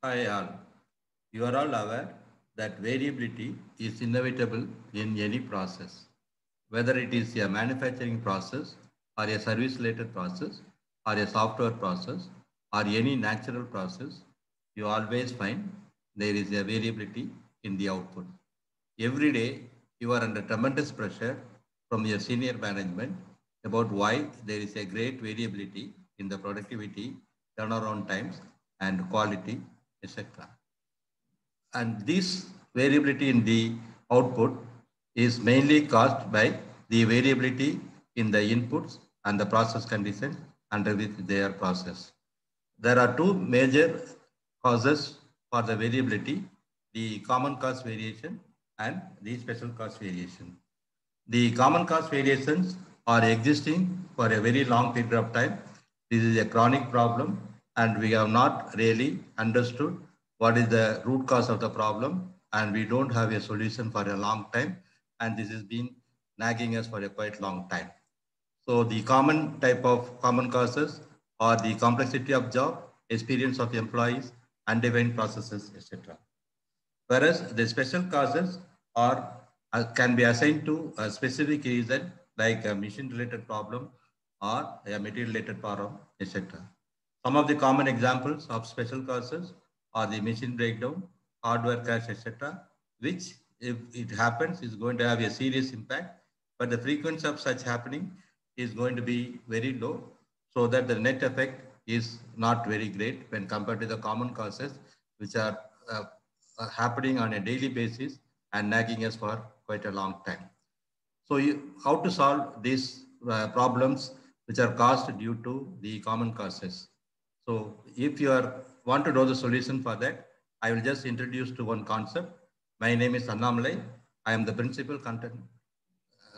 Hi all. You are all aware that variability is inevitable in any process, whether it is a manufacturing process or a service related process or a software process or any natural process, you always find there is a variability in the output. Every day, you are under tremendous pressure from your senior management about why there is a great variability in the productivity, turnaround times, and quality, etc. And this variability in the output is mainly caused by the variability in the inputs and the process conditions under which they are processed. There are two major causes for the variability, the common cause variation and the special cause variation. The common cause variations are existing for a very long period of time. This is a chronic problem and we have not really understood what is the root cause of the problem and we don't have a solution for a long time and this has been nagging us for a quite long time. So the common type of common causes are the complexity of job, experience of employees, undefined processes, etc. Whereas the special causes are can be assigned to a specific reason like a machine related problem or a material related problem, etc. Some of the common examples of special causes are the machine breakdown, hardware crash, etc., which if it happens is going to have a serious impact, but the frequency of such happening is going to be very low, so that the net effect is not very great when compared to the common causes, which are happening on a daily basis and nagging us for quite a long time. So how to solve these problems which are caused due to the common causes? So if you want to know the solution for that, I will just introduce to one concept. My name is Annamalai. I am the principal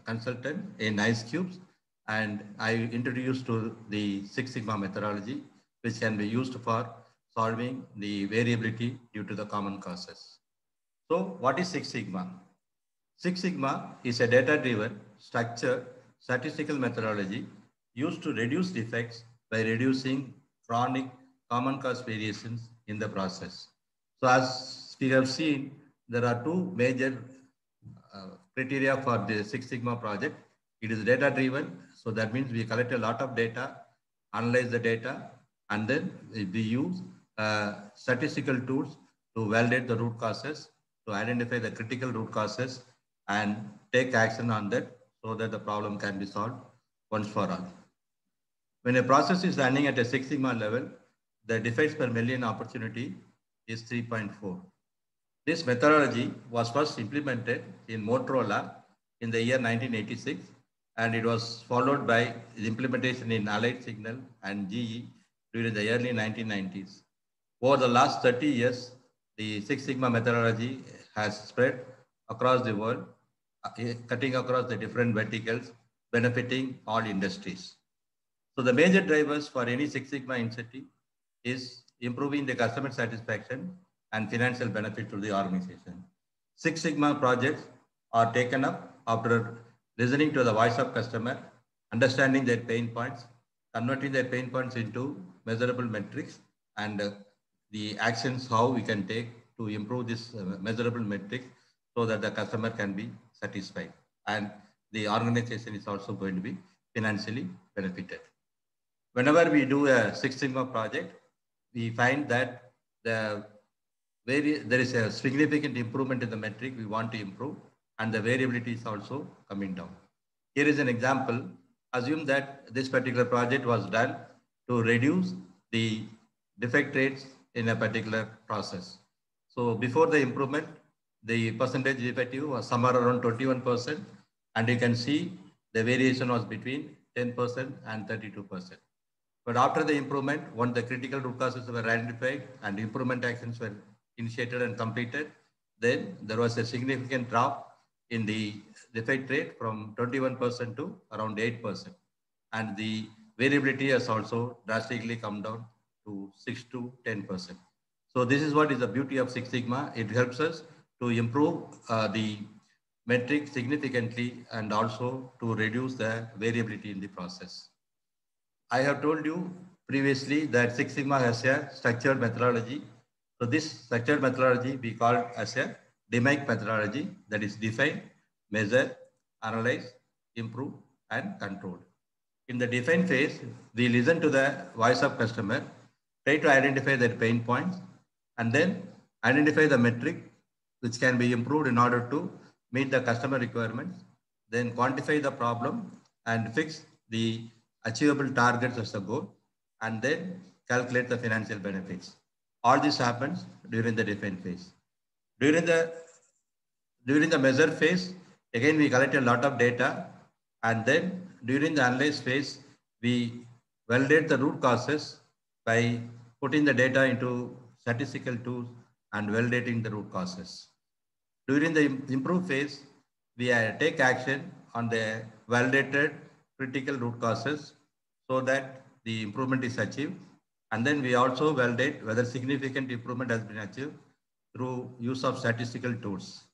consultant in Ice Cubes, and I introduced to the Six Sigma methodology, which can be used for solving the variability due to the common causes. So what is Six Sigma? Six Sigma is a data-driven, structured, statistical methodology used to reduce defects by reducing chronic common cause variations in the process. So as we have seen, there are two major criteria for the Six Sigma project. It is data-driven, so that means we collect a lot of data, analyze the data, and then we use statistical tools to validate the root causes, to identify the critical root causes, and take action on that so that the problem can be solved once for all. When a process is running at a Six Sigma level, the defects per million opportunity is 3.4. This methodology was first implemented in Motorola in the year 1986, and it was followed by the implementation in Allied Signal and GE during the early 1990s. Over the last 30 years, the Six Sigma methodology has spread across the world, cutting across the different verticals, benefiting all industries. So the major drivers for any Six Sigma initiative is improving the customer satisfaction and financial benefit to the organization. Six Sigma projects are taken up after listening to the voice of customer, understanding their pain points, converting their pain points into measurable metrics, and the actions how we can take to improve this measurable metrics so that the customer can be satisfied and the organization is also going to be financially benefited. Whenever we do a Six Sigma project, we find that there is a significant improvement in the metric we want to improve, and the variability is also coming down. Here is an example. Assume that this particular project was done to reduce the defect rates in a particular process. So before the improvement, the percentage defective was somewhere around 21%, and you can see the variation was between 10% and 32%. But after the improvement, once the critical root causes were identified and improvement actions were initiated and completed, then there was a significant drop in the defect rate from 21% to around 8%. And the variability has also drastically come down to 6 to 10%. So this is what is the beauty of Six Sigma. It helps us to improve the metric significantly and also to reduce the variability in the process. I have told you previously that Six Sigma has a structured methodology. So this structured methodology we call it as a DMAIC methodology, that is define, measure, analyze, improve, and control. In the define phase, we listen to the voice of customer, try to identify their pain points, and then identify the metric which can be improved in order to meet the customer requirements, then quantify the problem and fix the achievable targets as a goal, and then calculate the financial benefits. All this happens during the define phase. During the during the measure phase, again we collect a lot of data, and then during the analyze phase, we validate the root causes by putting the data into statistical tools and validating the root causes. During the improve phase, we take action on the validated critical root causes so that the improvement is achieved. And then we also validate whether significant improvement has been achieved through use of statistical tools.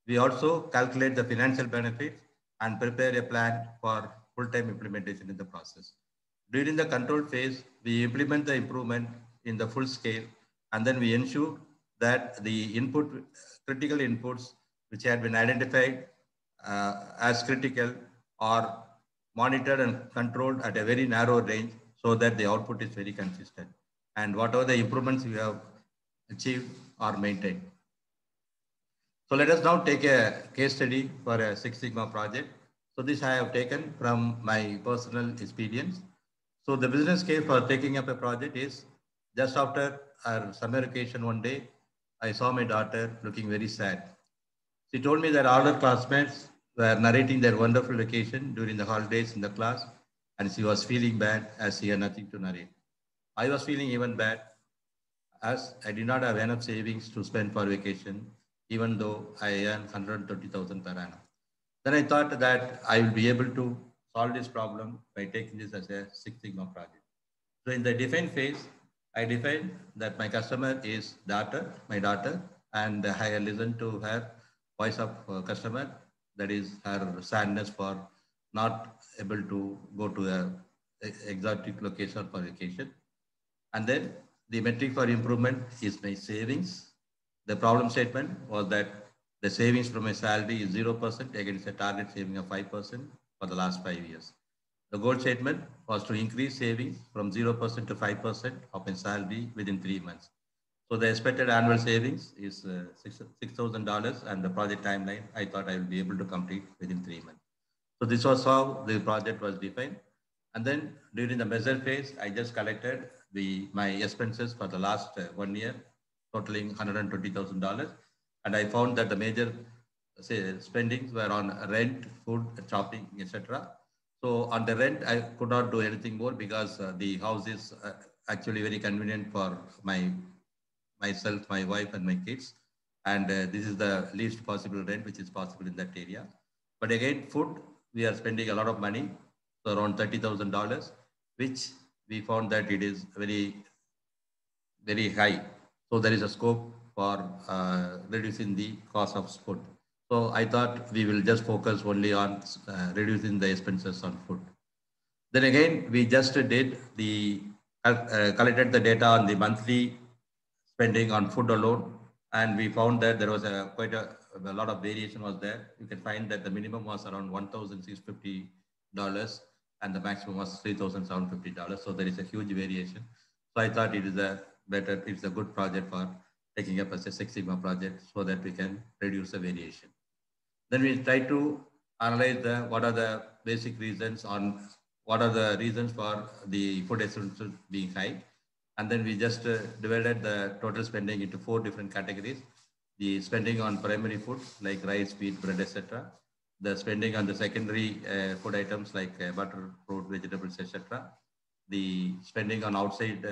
We also calculate the financial benefits and prepare a plan for full-time implementation in the process. During the control phase, we implement the improvement in the full scale, and then we ensure that the critical inputs which had been identified as critical are monitored and controlled at a very narrow range so that the output is very consistent. And whatever the improvements we have achieved are maintained. So let us now take a case study for a Six Sigma project. So this I have taken from my personal experience. So the business case for taking up a project is just after our summer vacation one day, I saw my daughter looking very sad. She told me that all her classmates were narrating their wonderful vacation during the holidays in the class, and she was feeling bad as she had nothing to narrate. I was feeling even bad as I did not have enough savings to spend for vacation, even though I earn 130,000 per annum. Then I thought that I will be able to solve this problem by taking this as a Six Sigma project. So in the define phase, I define that my customer is my daughter, and I listen to her voice of customer, that is her sadness for not able to go to a exotic location for vacation. And then the metric for improvement is my savings. The problem statement was that the savings from my salary is 0% against a target saving of 5% for the last 5 years. The goal statement was to increase savings from 0% to 5% of my salary within 3 months. So the expected annual savings is $6,000, and the project timeline, I thought I will be able to complete within 3 months. So this was how the project was defined. And then during the measure phase, I just collected my expenses for the last 1 year, totaling $120,000. And I found that the major spendings were on rent, food, shopping, etc. So on the rent, I could not do anything more because the house is actually very convenient for myself, my wife, and my kids. And this is the least possible rent which is possible in that area. But again, food, we are spending a lot of money, so around $30,000, which we found that it is very, very high. So there is a scope for reducing the cost of food. So I thought we will just focus only on reducing the expenses on food. Then again, we just did collected the data on the monthly spending on food alone, and we found that there was quite a lot of variation was there. You can find that the minimum was around $1,650 and the maximum was $3,750. So there is a huge variation. So I thought it's a good project for taking up as a Six Sigma project so that we can reduce the variation. Then we try to analyze what are the basic reasons what are the reasons for the food expenses being high. And then we just divided the total spending into 4 different categories. The spending on primary food like rice, wheat, bread, etc. The spending on the secondary food items like butter, fruit, vegetables, etc. The spending on outside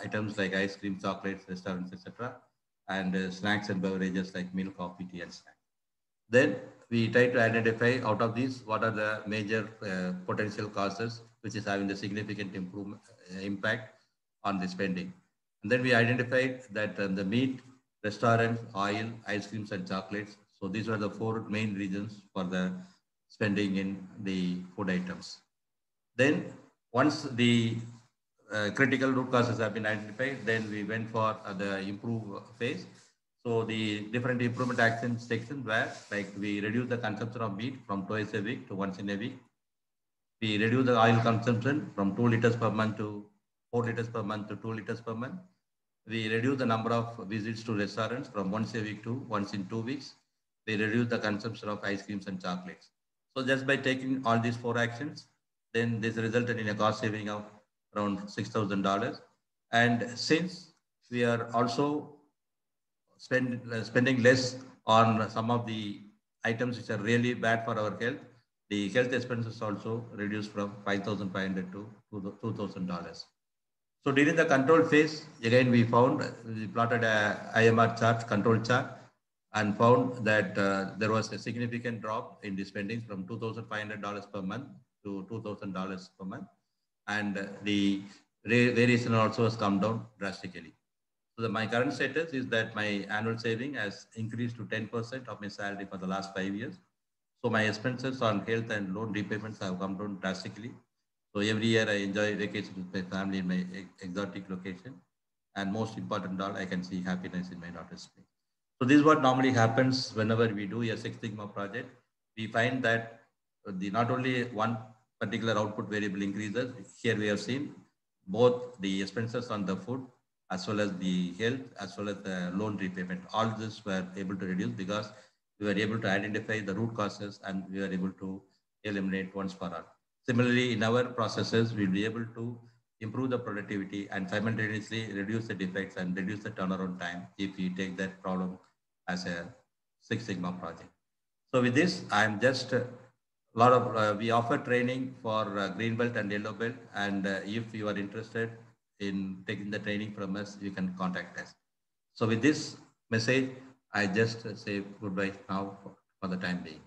items like ice cream, chocolates, restaurants, etc. And snacks and beverages like milk, coffee, tea, and snacks. Then we try to identify out of these what are the major potential causes which is having the significant impact on the spending. And then we identified that the meat, restaurants, oil, ice creams, and chocolates. So these were the 4 main reasons for the spending in the food items. Then once the critical root causes have been identified. Then we went for the improve phase. So the different improvement action sections were like we reduce the consumption of meat from twice a week to once in a week. We reduce the oil consumption from 2 liters per month to 4 liters per month to 2 liters per month. We reduce the number of visits to restaurants from once a week to once in 2 weeks. We reduce the consumption of ice creams and chocolates. So just by taking all these four actions, then this resulted in a cost saving of around $6,000. And since we are also spending less on some of the items which are really bad for our health, the health expenses also reduced from 5,500 to $2,000. So during the control phase, again we plotted a IMR chart, control chart, and found that there was a significant drop in the spendings from $2,500 per month to $2,000 per month, and the variation also has come down drastically. So my current status is that my annual saving has increased to 10% of my salary for the last 5 years. So my expenses on health and loan repayments have come down drastically. So every year I enjoy vacations with my family in my exotic location. And most important all, I can see happiness in my daughter's face. So this is what normally happens whenever we do a Six Sigma project. We find that the not only one particular output variable increases, here we have seen both the expenses on the food as well as the health, as well as the loan repayment. All this were able to reduce because we were able to identify the root causes and we were able to eliminate once for all. Similarly, in our processes, we'll be able to improve the productivity and simultaneously reduce the defects and reduce the turnaround time if we take that problem as a Six Sigma project. So with this, I'm just lot of we offer training for green belt and yellow belt, and if you are interested in taking the training from us, you can contact us. So with this message, I just say goodbye now for the time being.